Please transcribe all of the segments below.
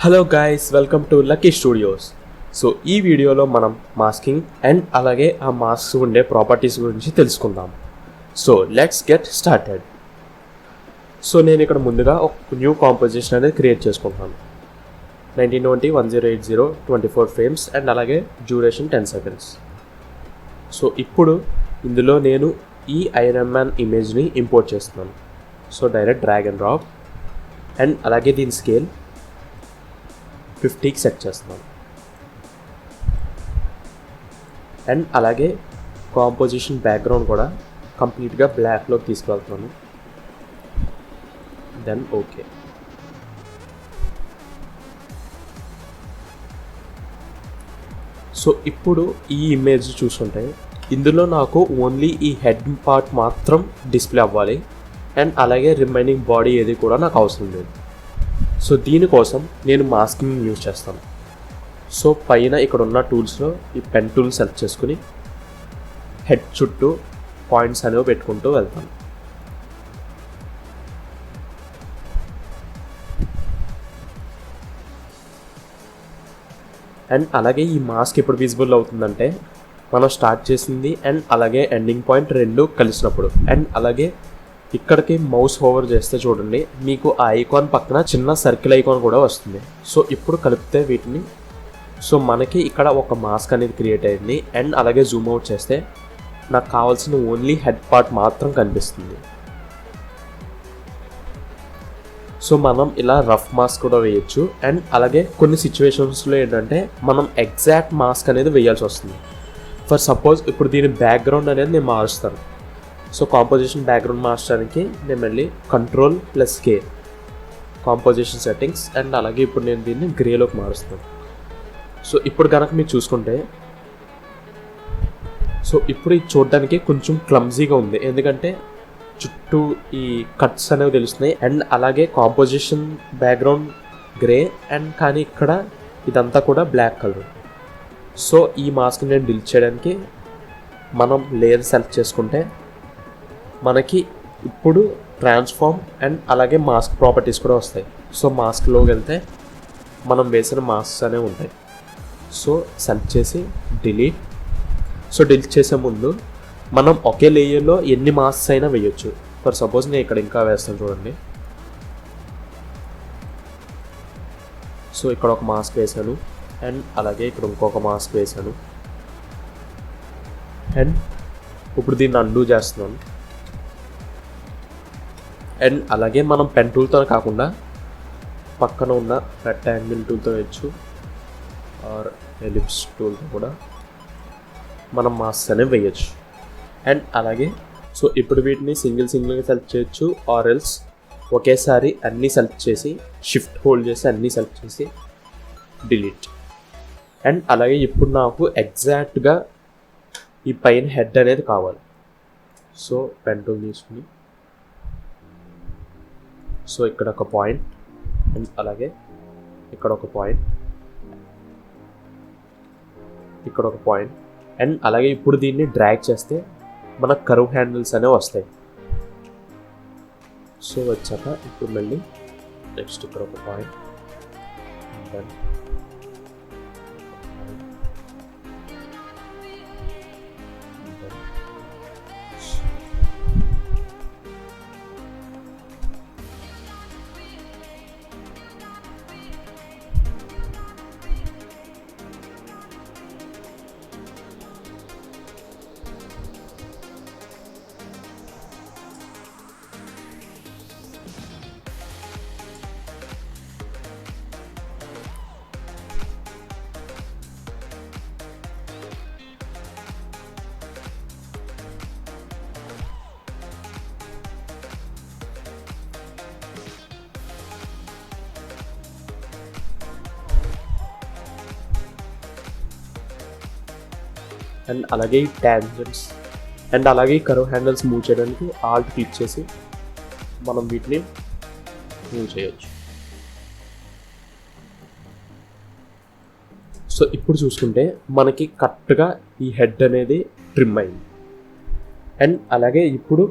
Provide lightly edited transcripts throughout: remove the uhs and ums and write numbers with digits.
Hello guys, welcome to lucky studios. So ఈ వీడియోలో మనం మాస్కింగ్ అండ్ అలాగే ఆ మాస్క్స్ ఉండే ప్రాపర్టీస్ గురించి తెలుసుకుందాం. So let's get started. So నేను ఇక్కడ ముందుగా ఒక న్యూ కాంపోజిషన్ అనేది క్రియేట్ చేసుకుంటున్నాను. 1920 1080 24 ఫ్రేమ్స్ అండ్ అలాగే డ్యూరేషన్ 10 సెకండ్స్. సో ఇప్పుడు ఇందులో నేను ఈ ఐరన్ మ్యాన్ ఇమేజ్ని ఇంపోర్ట్ చేస్తున్నాను. So direct drag and drop and అలాగే దీని స్కేల్ 50కి సెట్ చేస్తున్నాను. అండ్ అలాగే కాంపోజిషన్ బ్యాక్గ్రౌండ్ కూడా కంప్లీట్గా బ్లాక్లోకి తీసుకువెళ్తున్నాను. Then okay. సో ఇప్పుడు ఈ ఇమేజ్ చూస్తుంటే ఇందులో నాకు ఓన్లీ ఈ హెడ్ పార్ట్ మాత్రం డిస్ప్లే అవ్వాలి అండ్ అలాగే రిమైనింగ్ బాడీ ఏది కూడా నాకు అవసరం లేదు. సో దీనికోసం నేను మాస్కింగ్ యూజ్ చేస్తాను. సో పైన ఇక్కడ ఉన్న టూల్స్లో ఈ పెన్ టూల్ సెలెక్ట్ చేసుకుని హెడ్ చుట్టూ పాయింట్స్ అనేవి పెట్టుకుంటూ వెళ్తాను. అండ్ అలాగే ఈ మాస్క్ ఎప్పుడు విజిబుల్ అవుతుందంటే మనం స్టార్ట్ చేసింది అండ్ అలాగే ఎండింగ్ పాయింట్ రెండు కలిసినప్పుడు. అండ్ అలాగే ఇక్కడికి మౌస్ ఓవర్ చేస్తే చూడండి, మీకు ఆ ఐకాన్ పక్కన చిన్న సర్కిల్ ఐకాన్ కూడా వస్తుంది. సో ఇప్పుడు కలిపితే వీటిని, సో మనకి ఇక్కడ ఒక మాస్క్ అనేది క్రియేట్ అయింది. అండ్ అలాగే జూమ్ అవుట్ చేస్తే నాకు కావాల్సిన ఓన్లీ హెడ్ పార్ట్ మాత్రం కనిపిస్తుంది. సో మనం ఇలా రఫ్ మాస్క్ కూడా వేయచ్చు. అండ్ అలాగే కొన్ని సిచ్యువేషన్స్లో ఏంటంటే మనం ఎగ్జాక్ట్ మాస్క్ అనేది వేయాల్సి వస్తుంది. ఫర్ సపోజ్ ఇప్పుడు దీని బ్యాక్గ్రౌండ్ అనేది నేను మారుస్తాను. సో కాంపోజిషన్ బ్యాక్గ్రౌండ్ మార్చడానికి నేను మళ్ళీ Ctrl+K కాంపోజిషన్ సెట్టింగ్స్ అండ్ అలాగే ఇప్పుడు నేను దీన్ని గ్రేలోకి మారుస్తాను. సో ఇప్పుడు కనుక మీరు చూసుకుంటే, సో ఇప్పుడు ఇది చూడడానికి కొంచెం క్లమ్జీగా ఉంది, ఎందుకంటే చుట్టూ ఈ కట్స్ అనేవి తెలుస్తున్నాయి. అండ్ అలాగే కాంపోజిషన్ బ్యాక్గ్రౌండ్ గ్రే అండ్ కానీ ఇక్కడ ఇదంతా కూడా బ్లాక్ కలర్. సో ఈ మాస్క్ నేను డిలీట్ చేయడానికి మనం లేయర్ సెలెక్ట్ చేసుకుంటే మనకి ఇప్పుడు ట్రాన్స్ఫార్మ్ అండ్ అలాగే మాస్క్ ప్రాపర్టీస్ కూడా వస్తాయి. సో మాస్క్లోకి వెళ్తే మనం వేసిన మాస్క్స్ అనేవి ఉంటాయి. సో సెలెక్ట్ చేసి డిలీట్. సో డిలీట్ చేసే ముందు మనం ఒకే లేయర్లో ఎన్ని మాస్క్స్ అయినా వేయొచ్చు. ఫర్ సపోజ్ నేను ఇక్కడ ఇంకా వేస్తాను చూడండి. సో ఇక్కడ ఒక మాస్క్ వేసాను అండ్ అలాగే ఇక్కడ ఇంకొక మాస్క్ వేసాను. అండ్ ఇప్పుడు దీన్ని అన్డూ చేస్తున్నాను. అండ్ అలాగే మనం పెన్ టూల్తో కాకుండా పక్కన ఉన్న రెక్టాంగిల్ టూల్తో వేయచ్చు ఆర్ ఎలిప్స్ టూల్తో కూడా మనం మాస్క్ అనేవి వేయచ్చు. అండ్ అలాగే సో ఇప్పుడు వీటిని సింగిల్గా సెలెక్ట్ చేయొచ్చు ఆర్ ఎల్స్ ఒకేసారి అన్నీ సెలెక్ట్ చేసి షిఫ్ట్ హోల్డ్ చేసి అన్నీ సెలెక్ట్ చేసి డిలీట్. అండ్ అలాగే ఇప్పుడు నాకు ఎగ్జాక్ట్గా ఈ పైన హెడ్ అనేది కావాలి. సో పెన్ టూల్ తీసుకుని సో ఇక్కడ ఒక పాయింట్ అండ్ అలాగే ఇక్కడ ఒక పాయింట్, ఇక్కడ ఒక పాయింట్. అండ్ అలాగే ఇప్పుడు దీన్ని డ్రాగ్ చేస్తే మనకు కర్వ్ హ్యాండిల్స్ అనేవి వస్తాయి. సో వచ్చాక ఇప్పుడు మళ్ళీ నెక్స్ట్ ఇక్కడ ఒక పాయింట్ దెన్ అండ్ అలాగే ఈ ట్యాంజెంట్స్ అండ్ అలాగే ఈ కర్వ్ హ్యాండిల్స్ మూవ్ చేయడానికి ఆల్ట్ క్లిక్ చేసి మనం వీటిని మూవ్ చేయొచ్చు. సో ఇప్పుడు చూసుకుంటే మనకి కరెక్ట్గా ఈ హెడ్ అనేది ట్రిమ్ అయింది. అండ్ అలాగే ఇప్పుడు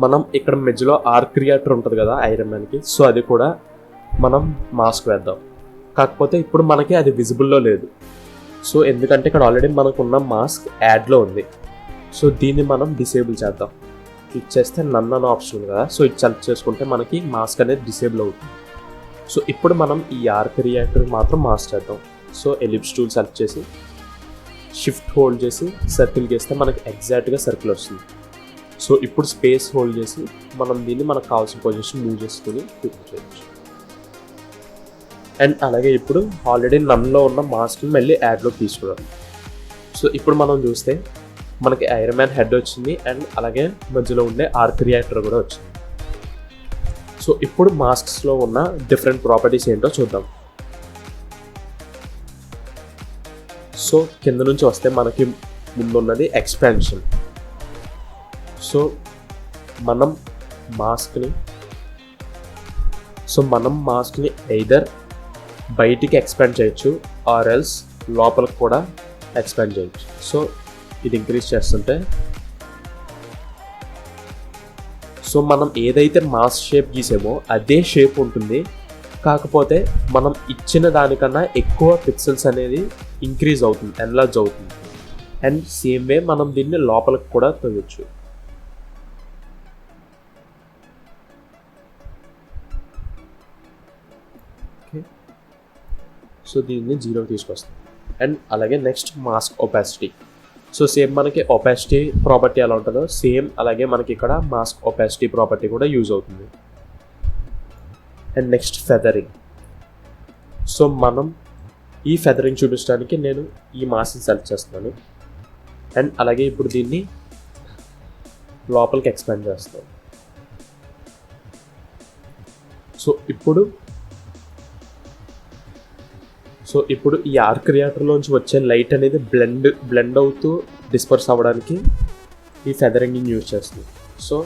మనం ఇక్కడ మధ్యలో ఆర్క్ రియాక్టర్ ఉంటుంది కదా ఐరన్ మ్యాన్కి, సో అది కూడా మనం మాస్క్ వేద్దాం. కాకపోతే ఇప్పుడు మనకి అది విజిబుల్లో లేదు. సో ఎందుకంటే ఇక్కడ ఆల్రెడీ మనకున్న మాస్క్ యాడ్లో ఉంది. సో దీన్ని మనం డిసేబుల్ చేద్దాం. క్లిక్ చేస్తే నన్ అనే ఆప్షన్ ఉంది కదా, సో ఇది సెలెక్ట్ చేసుకుంటే మనకి మాస్క్ అనేది డిసేబుల్ అవుతుంది. సో ఇప్పుడు మనం ఈ ఆర్క్ రియాక్టర్ మాత్రం మాస్క్ చేద్దాం. సో ఎలిప్స్ టూల్ సెలెక్ట్ చేసి షిఫ్ట్ హోల్డ్ చేసి సర్కిల్ చేస్తే మనకి ఎగ్జాక్ట్గా సర్కిల్ వస్తుంది. సో ఇప్పుడు స్పేస్ హోల్డ్ చేసి మనం దీన్ని మనకు కావాల్సిన పొజిషన్ మూవ్ చేసుకుని చూపించవచ్చు. అండ్ అలాగే ఇప్పుడు ఆల్రెడీ నన్లో ఉన్న మాస్క్ని మళ్ళీ యాడ్లోకి తీసుకురావాలి. సో ఇప్పుడు మనం చూస్తే మనకి ఐరన్ మ్యాన్ హెడ్ వచ్చింది అండ్ అలాగే మధ్యలో ఉండే ఆర్క్ రియాక్టర్ కూడా వచ్చింది. సో ఇప్పుడు మాస్క్స్లో ఉన్న డిఫరెంట్ ప్రాపర్టీస్ ఏంటో చూద్దాం. సో కింద నుంచి వస్తే మనకి ముందున్నది ఎక్స్పాన్షన్. సో మనం మాస్క్ని ఎయిదర్ బయటికి ఎక్స్పాండ్ చేయొచ్చు ఆర్ ఎల్స్ లోపలికి కూడా ఎక్స్పాండ్ చేయొచ్చు. సో ఇది ఇంక్రీజ్ చేస్తుంటే సో మనం ఏదైతే మాస్క్ షేప్ గీసామో అదే షేప్ ఉంటుంది. కాకపోతే మనం ఇచ్చిన దానికన్నా ఎక్కువ పిక్సెల్స్ అనేది ఇంక్రీజ్ అవుతుంది, ఎన్లార్జ్ అవుతుంది. అండ్ సేమ్ వే మనం దీన్ని లోపలికి కూడా తొయ్యొచ్చు. ఓకే, సో దీన్ని 0 తీసుకొస్తాం. అండ్ అలాగే next mask opacity. So same మనకి ఒపాసిటీ ప్రాపర్టీ ఎలా ఉంటుందో సేమ్ అలాగే మనకి ఇక్కడ మాస్క్ ఒపాసిటీ ప్రాపర్టీ కూడా యూజ్ అవుతుంది. And next feathering. సో మనం ఈ ఫెదరింగ్ చూపించడానికి నేను ఈ మాస్క్ని సెలెక్ట్ చేస్తున్నాను. అండ్ అలాగే ఇప్పుడు దీన్ని లోపలికి ఎక్స్పాండ్ చేస్తాను. సో ఇప్పుడు ఈ ఆర్క్ రియాక్టర్లోంచి వచ్చే లైట్ అనేది బ్లెండ్ అవుతూ డిస్పర్స్ అవ్వడానికి ఈ ఫెదరింగ్ని యూజ్ చేస్తుంది. సో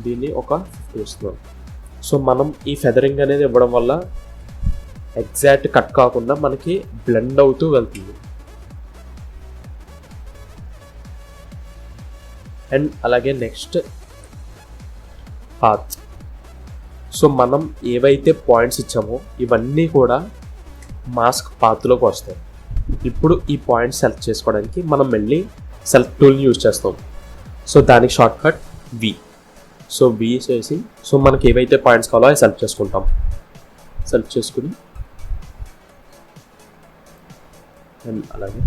దీన్ని ఒక 50 ఇస్తున్నాం. సో మనం ఈ ఫెదరింగ్ అనేది ఇవ్వడం వల్ల ఎగ్జాక్ట్ కట్ కాకుండా మనకి బ్లెండ్ అవుతూ వెళ్తుంది. అండ్ అలాగే నెక్స్ట్ పాత్. సో మనం ఏవైతే పాయింట్స్ ఇచ్చామో ఇవన్నీ కూడా మాస్క్ పాత్లోకి వస్తాయి. ఇప్పుడు ఈ పాయింట్ సెలెక్ట్ చేసుకోవడానికి మనం మళ్ళీ సెలెక్ట్ టూల్ని యూజ్ చేస్తాం. సో దానికి short cut we. So we చేసి సో మనకి ఏవైతే పాయింట్స్ కావాలో అవి సెలెక్ట్ చేసుకుంటాం. సెలెక్ట్ చేసుకుని అండ్ అలాగే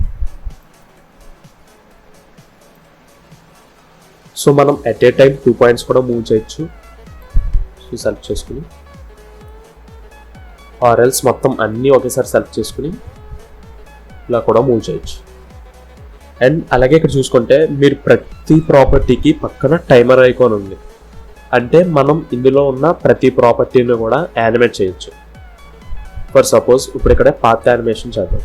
సో మనం ఎట్ ఏ టైం 2 పాయింట్స్ కూడా మూవ్ చేయొచ్చు. సో సెలెక్ట్ చేసుకుని ఆర్ఎల్స్ మొత్తం అన్నీ ఒకేసారి సెలెక్ట్ చేసుకుని ఇలా కూడా మూవ్ చేయొచ్చు. అండ్ అలాగే ఇక్కడ చూసుకుంటే మీరు ప్రతి ప్రాపర్టీకి పక్కన టైమర్ ఐకాన్ ఉంది. అంటే మనం ఇందులో ఉన్న ప్రతి ప్రాపర్టీని కూడా యానిమేట్ చేయొచ్చు. ఫర్ సపోజ్ ఇప్పుడు ఇక్కడ పాత్ యానిమేషన్ చేద్దాం.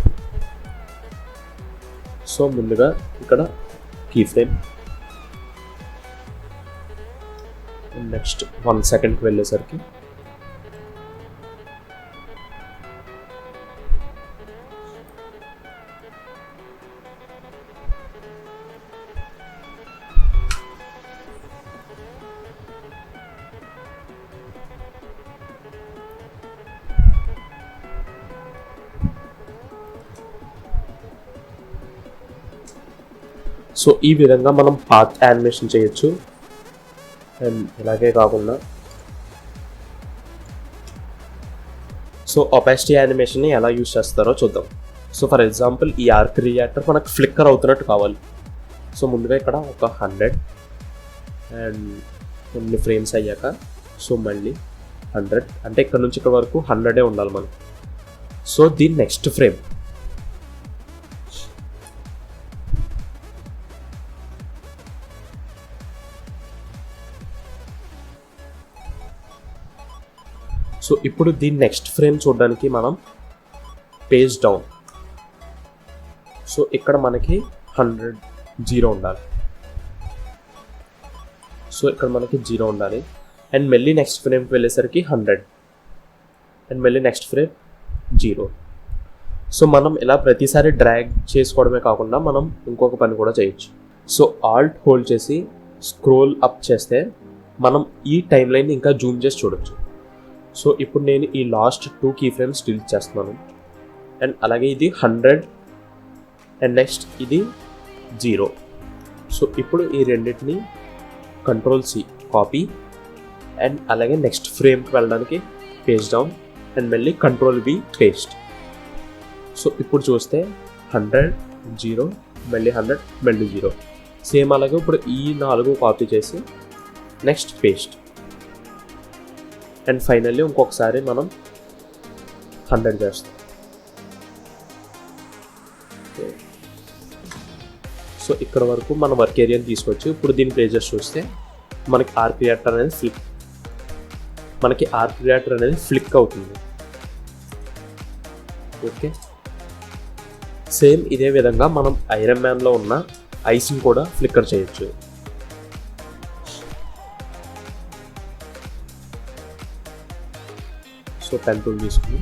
సో ముందుగా ఇక్కడ కీ ఫ్రేమ్, నెక్స్ట్ 1 సెకండ్కి వెళ్ళేసరికి సో ఈ విధంగా మనం పాత్ యానిమేషన్ చేయొచ్చు. అండ్ ఇలాగే కాకుండా సో ఒపాసిటీ యానిమేషన్ని ఎలా యూజ్ చేస్తారో చూద్దాం. సో ఫర్ ఎగ్జాంపుల్ ఈ ఆర్క్ రియాక్టర్ మనకు ఫ్లిక్కర్ అవుతున్నట్టు కావాలి. సో ముందుగా ఇక్కడ ఒక 100 అండ్ కొన్ని ఫ్రేమ్స్ అయ్యాక సో మళ్ళీ 100 అంటే ఇక్కడ నుంచి ఇక్కడ వరకు 100 ఉండాలి మనకు. సో దీని నెక్స్ట్ ఫ్రేమ్ సో ఇప్పుడు దీని నెక్స్ట్ ఫ్రేమ్ చూడడానికి మనం పేజ్ డౌన్. సో ఇక్కడ మనకి 0 ఉండాలి. సో ఇక్కడ మనకి 0 ఉండాలి. అండ్ మళ్ళీ నెక్స్ట్ ఫ్రేమ్కి వెళ్ళేసరికి 100 అండ్ మళ్ళీ నెక్స్ట్ ఫ్రేమ్ 0. సో మనం ఇలా ప్రతిసారి డ్రాగ్ చేసుకోవడమే కాకుండా మనం ఇంకొక పని కూడా చేయొచ్చు. సో ఆల్ట్ హోల్డ్ చేసి స్క్రోల్ అప్ చేస్తే మనం ఈ టైం లైన్ ఇంకా జూమ్ చేసి చూడొచ్చు. సో ఇప్పుడు నేను ఈ లాస్ట్ 2 కీ ఫ్రేమ్స్ డిలీట్ చేస్తున్నాను. అండ్ అలాగే ఇది 100 అండ్ నెక్స్ట్ ఇది 0. సో ఇప్పుడు ఈ రెండింటిని Ctrl+C కాపీ అండ్ అలాగే నెక్స్ట్ ఫ్రేమ్కి వెళ్ళడానికి పేస్ట్ డౌన్ అండ్ మళ్ళీ Ctrl+V పేస్ట్. సో ఇప్పుడు చూస్తే 100 0 మళ్ళీ 100 మళ్ళీ 0 సేమ్. అలాగే ఇప్పుడు ఈ 4 కాపీ చేసి నెక్స్ట్ పేస్ట్ అండ్ ఫైనల్లీ ఇంకొకసారి మనం 100 చేస్తాం. సో ఇక్కడ వరకు మన వర్క్ ఏరియాని తీసుకొచ్చి ఇప్పుడు దీని ప్లేజెస్ చూస్తే మనకి ఆర్క్ రియాక్టర్ అనేది ఫ్లిక్ అవుతుంది. ఓకే, సేమ్ ఇదే విధంగా మనం ఐరన్ మ్యాన్లో ఉన్న ఐస్ని కూడా ఫ్లిక్కర్ చేయొచ్చు. సో పెన్ టూల్ తీసుకుని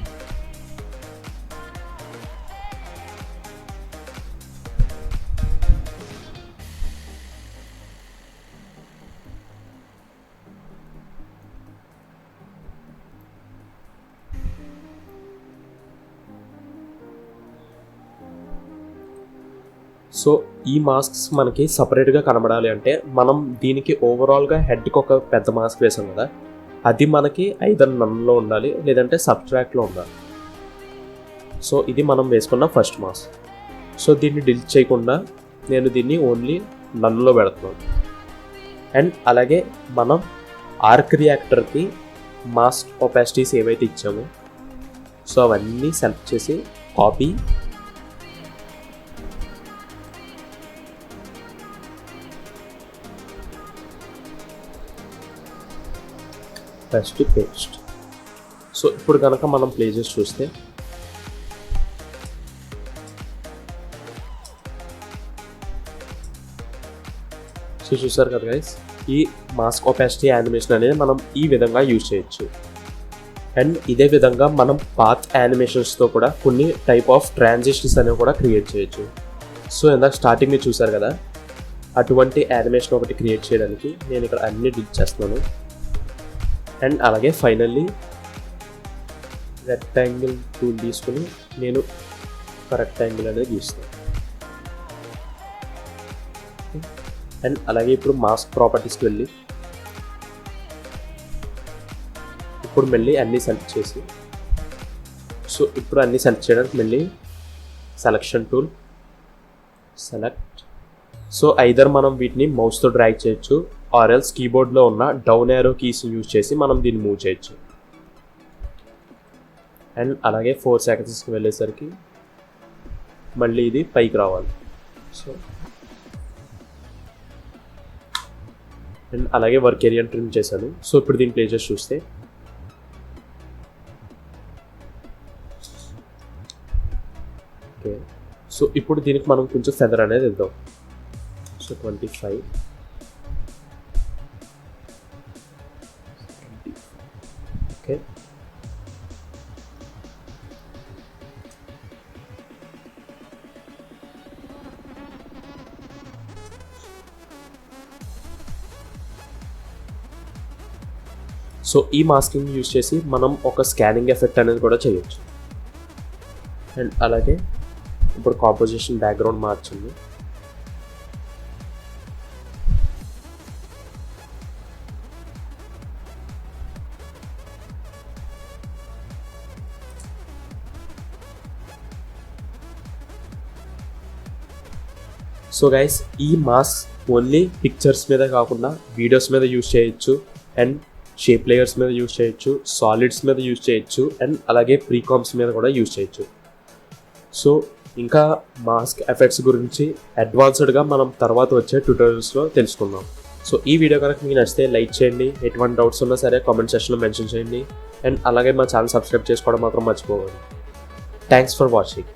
సో ఈ మాస్క్స్ మనకి సపరేట్గా కనబడాలి అంటే మనం దీనికి ఓవరాల్గా హెడ్కి ఒక పెద్ద మాస్క్ వేసాం కదా, అది మనకి ఐదర్ నన్లో ఉండాలి లేదంటే సబ్ట్రాక్ట్లో ఉండాలి. సో ఇది మనం వేసుకున్న ఫస్ట్ మాస్క్. సో దీన్ని డిలీట్ చేయకుండా నేను దీన్ని ఓన్లీ నన్లో పెడుతున్నాను. అండ్ అలాగే మనం ఆర్క్ రియాక్టర్కి మాస్క్ ఒపాసిటీస్ ఏవైతే ఇచ్చామో సో అవన్నీ సెలెక్ట్ చేసి కాపీ ఫస్ట్ పేస్ట్. సో ఇప్పుడు కనుక మనం ప్లేజెస్ చూస్తే సో చూసారు కదా గైస్, ఈ మాస్క్ ఒపాసిటీ యానిమేషన్ అనేది మనం ఈ విధంగా యూజ్ చేయొచ్చు. అండ్ ఇదే విధంగా మనం పాత్ యానిమేషన్స్తో కూడా కొన్ని టైప్ ఆఫ్ ట్రాన్సిషన్స్ అనేవి కూడా క్రియేట్ చేయొచ్చు. సో ఇందాక స్టార్టింగ్ని చూసారు కదా, అటువంటి యానిమేషన్ ఒకటి క్రియేట్ చేయడానికి నేను ఇక్కడ అన్ని డిలీట్ చేస్తున్నాను. అండ్ అలాగే ఫైనల్లీ రెక్టాంగిల్ టూల్ తీసుకుని నేను ఒక రెక్టాంగిల్ అనేది గీస్తాను. అండ్ అలాగే ఇప్పుడు మాస్క్ ప్రాపర్టీస్కి వెళ్ళి ఇప్పుడు మళ్ళీ అన్నీ సెలెక్ట్ చేసి సో ఇప్పుడు అన్నీ సెలెక్ట్ చేయడానికి మళ్ళీ selection tool select. So either మనం వీటిని మౌస్తో డ్రాగ్ చేయొచ్చు ఆర్ ఎల్స్ కీబోర్డ్లో ఉన్న డౌన్ యారో కీస్ యూజ్ చేసి మనం దీన్ని మూవ్ చేయొచ్చు. అండ్ అలాగే 4 సెకండ్స్కి వెళ్ళేసరికి మళ్ళీ ఇది పైకి రావాలి. సో అండ్ అలాగే వర్క్ ఏరియా ట్రిమ్ చేశాను. సో ఇప్పుడు దీని ప్లేజెస్ చూస్తే ఓకే, సో ఇప్పుడు దీనికి మనం కొంచెం ఫెదర్ అనేది ఇద్దాం. So 25 okay. సో ఈ మాస్కింగ్ యూజ్ చేసి మనం ఒక స్కానింగ్ ఎఫెక్ట్ అనేది కూడా చేయొచ్చు. అండ్ అలాగే ఇప్పుడు కాంపోజిషన్ బ్యాక్గ్రౌండ్ మార్చింది. సో గైస్, ఈ మాస్క్ ఓన్లీ పిక్చర్స్ మీద కాకుండా వీడియోస్ మీద యూజ్ చేయొచ్చు అండ్ షేప్ లేయర్స్ మీద యూజ్ చేయొచ్చు, సాలిడ్స్ మీద యూజ్ చేయొచ్చు అండ్ అలాగే ప్రీకామ్స్ మీద కూడా యూజ్ చేయొచ్చు. సో ఇంకా మాస్క్ ఎఫెక్ట్స్ గురించి అడ్వాన్స్డ్గా మనం తర్వాత వచ్చే ట్యూటోరియల్స్లో తెలుసుకుందాం. సో ఈ వీడియో కనుక మీకు నచ్చితే లైక్ చేయండి, ఎటువంటి డౌట్స్ ఉన్నా సరే కామెంట్ సెక్షన్లో మెన్షన్ చేయండి అండ్ అలాగే మా ఛానల్ సబ్స్క్రైబ్ చేసుకోవడం మాత్రం మర్చిపోకండి. Thanks for watching.